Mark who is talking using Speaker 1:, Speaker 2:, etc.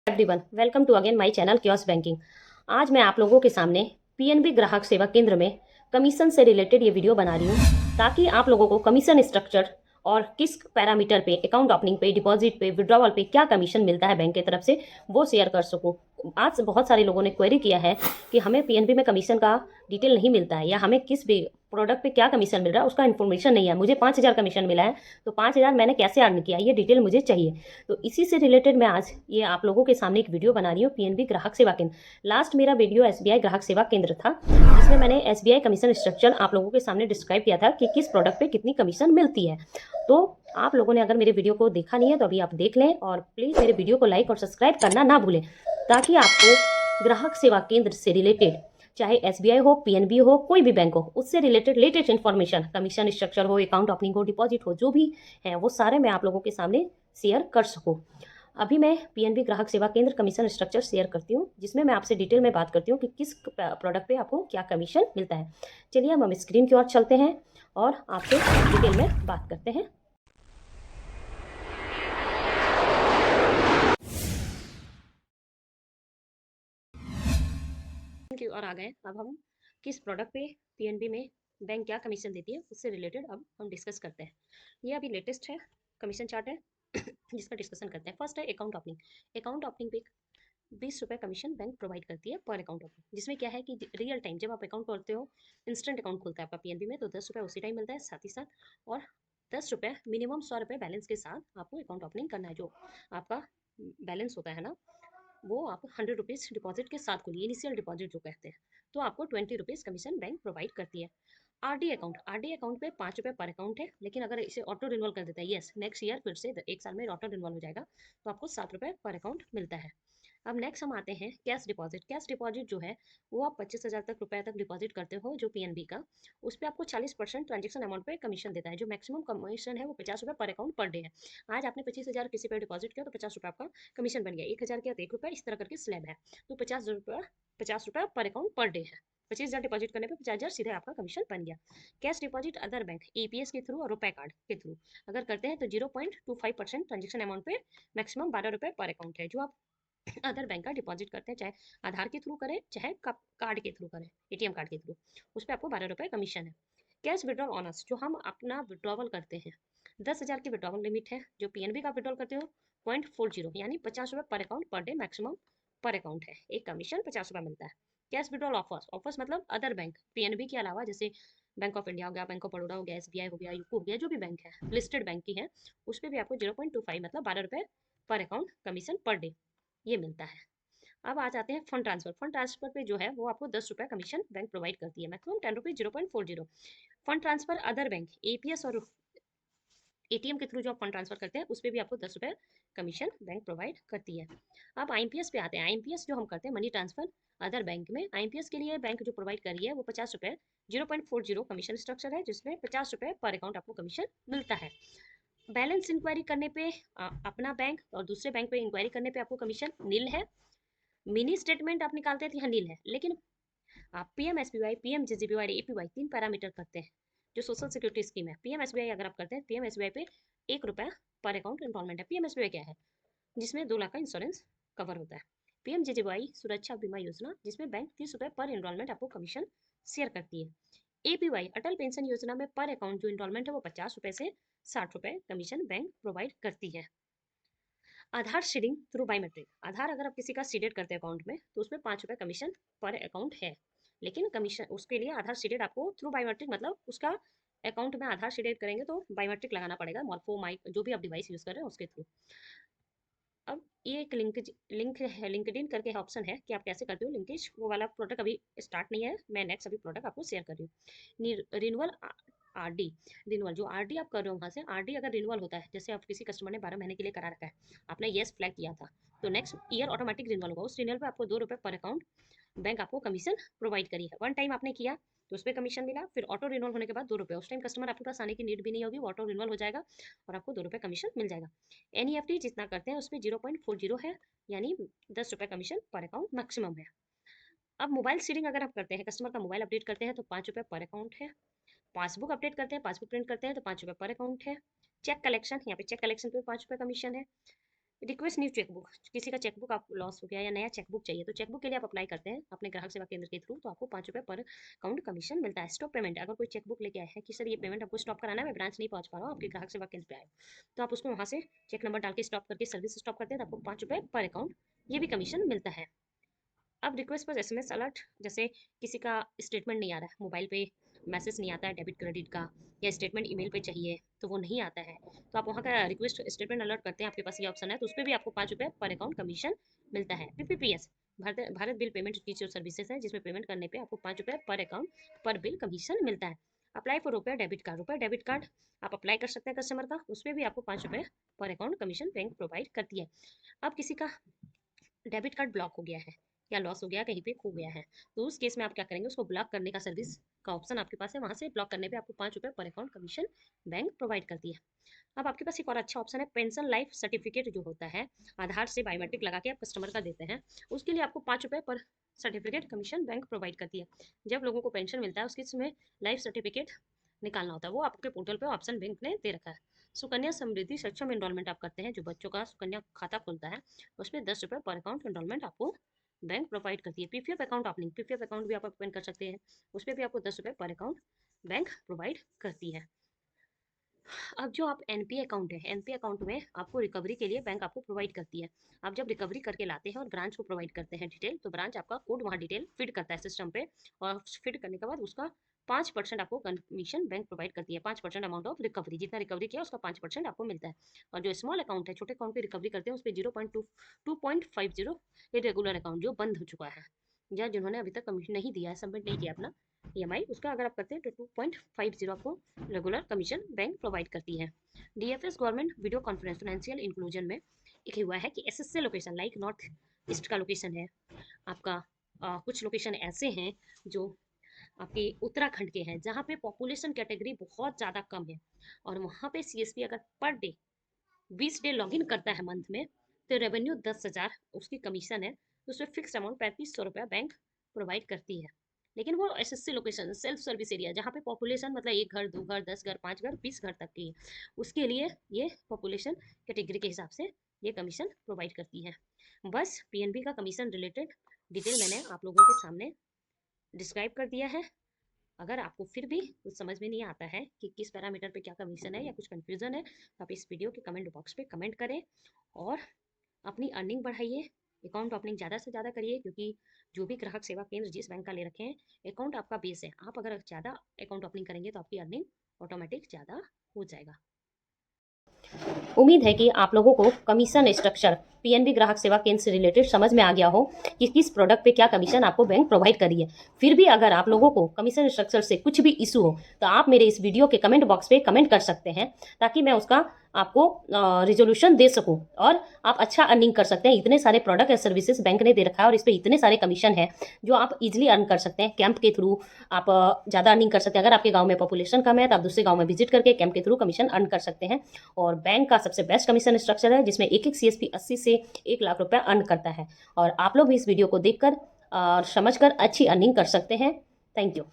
Speaker 1: Everyone, welcome to again my channel क्योस banking. आज मैं आप लोगों के सामने पीएनबी ग्राहक सेवा केंद्र में कमीशन से रिलेटेड ये वीडियो बना रही हूँ ताकि आप लोगों को कमीशन स्ट्रक्चर और किस पैरामीटर पे, अकाउंट ओपनिंग पे, डिपॉजिट पे, विड्रॉवल पे क्या कमीशन मिलता है बैंक की तरफ से, वो शेयर कर सकूँ। आज बहुत सारे लोगों ने क्वेरी किया है कि हमें पीएनबी में कमीशन का डिटेल नहीं मिलता है या हमें किस भी प्रोडक्ट पे क्या कमीशन मिल रहा है उसका इन्फॉर्मेशन नहीं है। मुझे 5,000 कमीशन मिला है तो 5,000 मैंने कैसे अर्न किया, ये डिटेल मुझे चाहिए। तो इसी से रिलेटेड मैं आज ये आप लोगों के सामने एक वीडियो बना रही हूँ, पीएनबी ग्राहक सेवा केंद्र। लास्ट मेरा वीडियो एसबीआई ग्राहक सेवा केंद्र था, जिसमें मैंने एसबीआई कमीशन स्ट्रक्चर आप लोगों के सामने डिस्क्राइब किया था कि किस प्रोडक्ट पे कितनी कमीशन मिलती है। तो आप लोगों ने अगर मेरे वीडियो को देखा नहीं है तो अभी आप देख लें और प्लीज़ मेरे वीडियो को लाइक और सब्सक्राइब करना ना भूलें, ताकि आपको ग्राहक सेवा केंद्र से रिलेटेड, चाहे एसबीआई हो, पीएनबी हो, कोई भी बैंक हो, उससे related latest information, commission structure हो, अकाउंट ओपनिंग हो, डिपॉजिट हो, जो भी है वो सारे मैं आप लोगों के सामने शेयर कर सकूँ। अभी मैं पीएनबी ग्राहक सेवा केंद्र कमीशन स्ट्रक्चर शेयर करती हूँ, जिसमें मैं आपसे डिटेल में बात करती हूँ कि किस प्रोडक्ट पे आपको क्या कमीशन मिलता है। चलिए हम स्क्रीन की ओर चलते हैं और आपसे डिटेल में बात करते हैं। की ओर आ गए। अब हम किस प्रोडक्ट पे पीएनबी में बैंक क्या कमीशन देती है उससे रिलेटेड अब हम डिस्कस करते हैं। ये अभी लेटेस्ट है कमीशन चार्ट है जिसका डिस्कशन करते हैं। फर्स्ट है अकाउंट ओपनिंग। अकाउंट ओपनिंग पे 20 रुपये कमीशन बैंक प्रोवाइड करती है पर अकाउंट ओपनिंग, जिसमें क्या है कि रियल टाइम जब आप अकाउंट खोलते हो, इंस्टेंट अकाउंट खुलता है आपका पीएनबी में, तो 10 रुपये उसी टाइम मिलता है साथ ही साथ। और 10 रुपये मिनिमम 100 रुपये बैलेंस के साथ आपको अकाउंट ओपनिंग करना है। जो आपका बैलेंस होता है ना, वो आप 100 रुपीज़ डिपॉजिट के साथ खोलिए, इनिशियल डिपॉजिट जो कहते हैं, तो आपको 20 रुपीज़ कमीशन बैंक प्रोवाइड करती है। आरडी अकाउंट पे 5 रुपये पर अकाउंट है, लेकिन अगर इसे ऑटो रिन्यूअल कर देता है, यस नेक्स्ट ईयर फिर से 1 साल में ऑटो रिन्यूअल हो जाएगा, तो आपको 7 रुपये पर अकाउंट मिलता है। अब नेक्स्ट हम आते हैं कैश डिपॉजिट। कैश डिपॉजिट जो है वो आप 25,000 तक रुपए तक डिपॉजिट करते हो जो पीएनबी का, उस पर आपको 40% ट्रांजेक्शन अमाउंट पे कमीशन देता है। जो मैक्सिमम कमीशन है वो 50 रुपये पर अकाउंट पर डे है। आज आपने 25,000 किसी पे डिपॉजिट किया तो 50 रुपये आपका कमीशन बन गया, 1,000 किया तो 1 रुपये, इस तरह करके स्लैब है। तो 50 रुपये पर अकाउंट पर डे है। 25,000 डिपॉजिट करने पे 50,000 सीधे आपका कमीशन बन गया। Cash deposit other bank APS के थ्रू और रुपए कार्ड के थ्रू अगर करते हैं तो 0.25% ट्रांजेक्शन अमाउंट पे मैक्सिमम 12 रुपये पर अकाउंट है। जो आप अदर बैंक का डिपॉजिट करते हैं, चाहे आधार के थ्रू करें चाहे कार्ड के थ्रू करें, एटीएम कार्ड के थ्रू, उस पर आपको 12 रुपये कमीशन है। कैश विड्रॉल ऑनर्स, जो हम अपना विड्रॉवल करते हैं, 10,000 की विड्रॉवल लिमिट है। जो पीएनबी का विड्रॉल करते हो 0.40 यानी 50 रुपये पर अकाउंट पर डे मैक्सिमम पर अकाउंट है। एक कमीशन 50 रुपये मिलता है। कैश विड्रॉल ऑफर्स, ऑफर्स मतलब अदर बैंक पीएनबी के अलावा, जैसे बैंक ऑफ इंडिया हो गया, बैंक ऑफ बड़ौदा हो गया, एसबीआई हो गया, यूको हो गया, जो भी बैंक है लिस्टेड बैंक की है, उस पर भी आपको 0.25 मतलब 12 रुपये पर अकाउंट कमीशन पर डे ये मिलता है। अब आ जाते हैं फंड ट्रांसफर। फंड ट्रांसफर पे जो है वो आपको 10 रुपये कमीशन बैंक प्रोवाइड करती है, maximum 10 rupees 0.40। Fund transfer other bank APS और एटीएम के थ्रू जो आप फंड ट्रांसफर करते हैं उस पर भी आपको 10 रुपये कमीशन बैंक प्रोवाइड करती है। अब आईएमपीएस पे आते हैं। आईएमपीएस जो हम करते हैं मनी ट्रांसफर अदर बैंक में, आईएमपीएस के लिए बैंक जो प्रोवाइड कर रही है वो 50 रुपये 0.40 कमीशन स्ट्रक्चर है, जिसमें 50 रुपये पर अकाउंट आपको कमीशन मिलता है। बैलेंस इंक्वायरी करने पे अपना बैंक और दूसरे बैंक पे इंक्वायरी करने पे आपको कमीशन नील है। मिनी स्टेटमेंट आप निकालते हैं तो यहाँ नील है, लेकिन आप पीएम एसबीवाई, पीएम जेजेबीवाई, एपीवाई 3 पैरामीटर करते हैं जो सोशल सिक्योरिटी स्कीम है। पीएम एसबीआई अगर आप करते हैं, पीएम एसबीआई पे 1 रुपया पर अकाउंट इनरोलमेंट है। पीएम एसबीआई क्या है, जिसमें 2 लाख का इंश्योरेंस कवर होता है। पीएम जेजेबीवाई सुरक्षा बीमा योजना, जिसमें बैंक 30 रुपये पर इनरोलमेंट आपको कमीशन शेयर करती है। एपीवाई अटल पेंशन योजना में पर अकाउंट जो इनरोलमेंट है वो 50 रुपये से 60 रुपये कमीशन बैंक प्रोवाइड करती है। आधार सीडिंग थ्रू बायोमेट्रिक, आधार अगर आप किसी का सीडेड करते हैं अकाउंट में तो उसमें 5 रुपये कमीशन पर अकाउंट है, लेकिन कमीशन उसके लिए आधार सीडेड आपको थ्रू बायोमेट्रिक, मतलब उसका अकाउंट में आधार सीडेड करेंगे तो बायोमेट्रिक लगाना पड़ेगा, मॉर्फो माइक जो भी आप डिवाइस यूज कर रहे हैं उसके थ्रू। अब ये एक लिंक है, लिंक्डइन करके ऑप्शन है कि आप कैसे करते हो लिंकेज, वो वाला प्रोडक्ट अभी स्टार्ट नहीं है, मैं नेक्स्ट अभी प्रोडक्ट आपको शेयर कर रही हूँ। रिन्यूअल आरडी, रिन्यूअल जो आरडी आप कर रहे हो वहाँ से, आरडी अगर रिन्यूअल होता है, जैसे आप किसी कस्टमर ने 12 महीने के लिए करा रखा है, आपने येस फ्लैग किया था, तो नेक्स्ट ईयर ऑटोमेटिक रिन्यूअल होगा। उस रिन्यूअल पे आपको 2 रुपये पर अकाउंट बैंक आपको कमीशन प्रोवाइड करी है। वन टाइम आपने किया तो उस पर कमीशन मिला, फिर ऑटो रिन्यूअल होने के बाद 2 रुपये, उस टाइम कस्टमर आपके पास आने की नीड भी नहीं होगी, वो ऑटो रिन्यूअल हो जाएगा और आपको 2 रुपये कमीशन मिल जाएगा। एनईएफटी जितना करते हैं उसमें 0.40 है, यानी 10 रुपये कमीशन पर अकाउंट मैक्सिमम है। अब मोबाइल सीडिंग अगर आप करते हैं, कस्टमर का मोबाइल अपडेट करते हैं तो 5 रुपये पर अकाउंट है। पासबुक अपडेट करते हैं, पासबुक प्रिंट करते हैं तो 5 रुपये पर अकाउंट है। चेक कलेक्शन, यहाँ पे चेक कलेक्शन पे 5 रुपये कमीशन है। रिक्वेस्ट न्यू चेकबुक, किसी का चेकबुक आप लॉस हो गया या नया चेकबुक चाहिए तो चेकबुक के लिए आप अप्लाई करते हैं अपने ग्राहक सेवा केंद्र के थ्रू, तो आपको 5 रुपये पर अकाउंट कमीशन मिलता है। स्टॉप पेमेंट, अगर कोई चेकबुक लेके आया है कि सर ये पेमेंट आपको स्टॉप कराना है, मैं ब्रांच नहीं पहुंच पा रहा हूँ, आपके ग्राहक सेवा केंद्र पे आए, तो आप उसको वहाँ से चेक नंबर डाल के स्टॉप करके सर्विस स्टॉप करते हैं, तो आपको 5 रुपये पर अकाउंट ये भी कमीशन मिलता है। अब रिक्वेस्ट पर एसएमएस अलर्ट, जैसे किसी का स्टेटमेंट नहीं आ रहा है, मोबाइल पे मैसेज नहीं आता है डेबिट क्रेडिट का, या स्टेटमेंट ईमेल पे चाहिए तो वो नहीं आता है, तो आप वहाँ का रिक्वेस्ट स्टेटमेंट अलर्ट करते हैं, आपके पास ये ऑप्शन है, तो उस पर भी आपको 5 रुपये पर अकाउंट कमीशन मिलता है। पीपीपीएस, भारत भारत बिल पेमेंट की जो सर्विसेज है, जिसमें पेमेंट करने पे आपको 5 रुपये पर अकाउंट पर बिल कमीशन मिलता है। अप्लाई फॉर रुपये डेबिट कार्ड, रुपये डेबिट कार्ड आप अप्लाई कर सकते हैं कस्टमर का, उस पर भी आपको 5 रुपये पर अकाउंट कमीशन बैंक प्रोवाइड करती है। अब किसी का डेबिट कार्ड ब्लॉक हो गया है या लॉस हो गया, कहीं पे खो गया है, तो उस केस में आप क्या करेंगे, उसको ब्लॉक करने का सर्विस का ऑप्शन आपके पास है, वहाँ से ब्लॉक करने पे आपको 5 रुपये पर अकाउंट कमीशन बैंक प्रोवाइड करती है। अब आपके पास एक और अच्छा ऑप्शन है, पेंशन लाइफ सर्टिफिकेट जो होता है, आधार से बायोमेट्रिक लगा के आप कस्टमर का देते हैं, उसके लिए आपको 5 रुपये पर सर्टिफिकेट कमीशन बैंक प्रोवाइड करती है। जब लोगों को पेंशन मिलता है उसके इसमें लाइफ सर्टिफिकेट निकालना होता है, वो आपके पोर्टल पे ऑप्शन बैंक ने दे रखा है। सुकन्या समृद्धि सक्षम एनरोलमेंट आप करते हैं, जो बच्चों का सुकन्या खाता खुलता है, उसमें 10 रुपये पर अकाउंट एनरोलमेंट आपको बैंक प्रोवाइड करती है। PPF account opening, PPF account भी आप ओपन कर सकते हैं, उस पर भी आपको 10 रुपये पर अकाउंट बैंक प्रोवाइड करती है। अब जो आप एनपीए अकाउंट है, एनपीए अकाउंट में आपको रिकवरी के लिए बैंक आपको प्रोवाइड करती है। आप जब रिकवरी करके लाते हैं और ब्रांच को प्रोवाइड करते हैं डिटेल, तो ब्रांच आपका कोड वहाँ डिटेल फिट करता है सिस्टम पे, और फिट करने के बाद उसका 5% आपको कमीशन बैंक प्रोवाइड करती है। 5% अमाउंट ऑफ रिकवरी, जितना रिकवरी किया उसका 5% आपको मिलता है। और जो स्मॉल अकाउंट है, छोटे अकाउंट पे रिकवरी करते हैं, उस पर 2.50 इरेगुलर अकाउंट जो बंद हो चुका है, या जिन्होंने अभी तक कमीशन नहीं दिया है, सबमिट नहीं किया अपना ईएमआई, उसका अगर आप करते हैं तो 2.50 आपको रेगुलर कमीशन बैंक प्रोवाइड करती है। DFS government video conference financial inclusion में एक हुआ है कि SSC location like north east का लोकेशन है आपका, कुछ लोकेशन ऐसे हैं जो आपके उत्तराखंड के हैं, जहाँ पे पॉपुलेशन कैटेगरी बहुत ज़्यादा कम है, और वहाँ पे सीएसपी अगर पर डे 20 डे लॉगिन करता है मंथ में, तो रेवेन्यू 10,000 उसकी कमीशन है, तो उसमें फिक्स अमाउंट 3500 रुपया बैंक प्रोवाइड करती है। लेकिन वो SSC location self service area, जहाँ पे पॉपुलेशन मतलब 1 घर 2 घर 10 घर 5 घर 20 घर तक की है, उसके लिए ये पॉपुलेशन कैटेगरी के हिसाब से ये कमीशन प्रोवाइड करती है। बस पीएनबी का कमीशन रिलेटेड डिटेल मैंने आप लोगों के सामने डिस्क्राइब कर दिया है। अगर आपको फिर भी कुछ समझ में नहीं आता है कि किस पैरामीटर पे क्या कमीशन है या कुछ कंफ्यूजन है, तो आप इस वीडियो के कमेंट बॉक्स पे कमेंट करें, और अपनी अर्निंग बढ़ाइए, अकाउंट ओपनिंग ज़्यादा से ज़्यादा करिए, क्योंकि जो भी ग्राहक सेवा केंद्र जिस बैंक का ले रखे हैं, अकाउंट आपका बेस है, आप अगर ज़्यादा अकाउंट ओपनिंग करेंगे तो आपकी अर्निंग ऑटोमेटिक ज़्यादा हो जाएगा। उम्मीद है कि आप लोगों को कमीशन स्ट्रक्चर पीएनबी ग्राहक सेवा केंद्र से रिलेटेड समझ में आ गया हो कि किस प्रोडक्ट पे क्या कमीशन आपको बैंक प्रोवाइड करी है। फिर भी अगर आप लोगों को कमीशन स्ट्रक्चर से कुछ भी इशू हो, तो आप मेरे इस वीडियो के कमेंट बॉक्स पे कमेंट कर सकते हैं, ताकि मैं उसका आपको रिजोल्यूशन दे सकूं, और आप अच्छा अर्निंग कर सकते हैं। इतने सारे प्रोडक्ट या सर्विसेज बैंक ने दे रखा है, और इस पर इतने सारे कमीशन है जो आप इजिली अर्न कर सकते हैं। कैंप के थ्रू आप ज़्यादा अर्निंग कर सकते हैं। अगर आपके गाँव में पॉपुलेशन कम है, तो आप दूसरे गाँव में विजिट करके कैंप के थ्रू कमीशन अर्न कर सकते हैं। और बैंक का सबसे बेस्ट कमीशन स्ट्रक्चर है, जिसमें एक सीएसपी 80 से 1 लाख रुपया अर्न करता है। और आप लोग भी इस वीडियो को देखकर और समझकर अच्छी अर्निंग कर सकते हैं। Thank you.